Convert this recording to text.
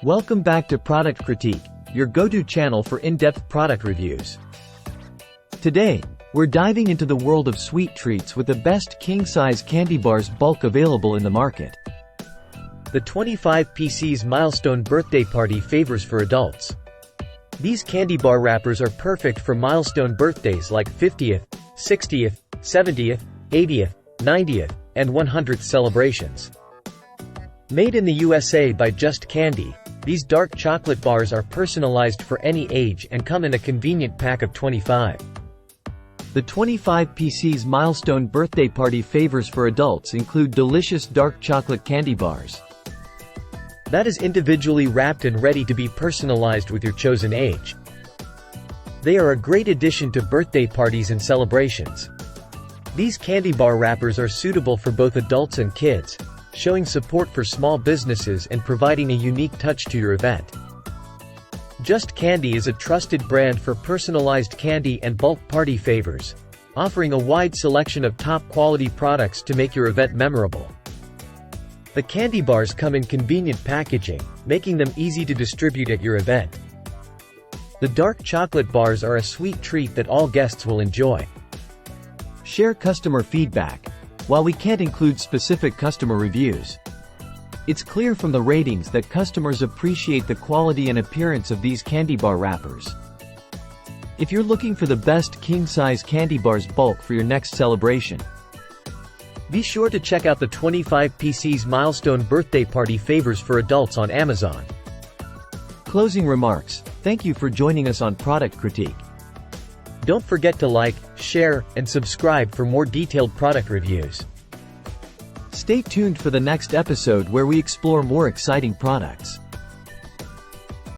Welcome back to Product Critique, your go-to channel for in-depth product reviews. Today, we're diving into the world of sweet treats with the best king-size candy bars bulk available in the market. The 25 PC's Milestone birthday party favors for adults. These candy bar wrappers are perfect for milestone birthdays like 50th, 60th, 70th, 80th, 90th, and 100th celebrations. Made in the USA by Just Candy, these dark chocolate bars are personalized for any age and come in a convenient pack of 25. The 25 PC's Milestone birthday party favors for adults include delicious dark chocolate candy bars that is individually wrapped and ready to be personalized with your chosen age. They are a great addition to birthday parties and celebrations. These candy bar wrappers are suitable for both adults and kids, showing support for small businesses and providing a unique touch to your event. Just Candy is a trusted brand for personalized candy and bulk party favors, offering a wide selection of top-quality products to make your event memorable. The candy bars come in convenient packaging, making them easy to distribute at your event. The dark chocolate bars are a sweet treat that all guests will enjoy. Share customer feedback. While we can't include specific customer reviews, it's clear from the ratings that customers appreciate the quality and appearance of these candy bar wrappers. If you're looking for the best king-size candy bars bulk for your next celebration, be sure to check out the 25 PC's Milestone birthday party favors for adults on Amazon. Closing remarks. Thank you for joining us on Product Critique. Don't forget to like, share, and subscribe for more detailed product reviews. Stay tuned for the next episode where we explore more exciting products.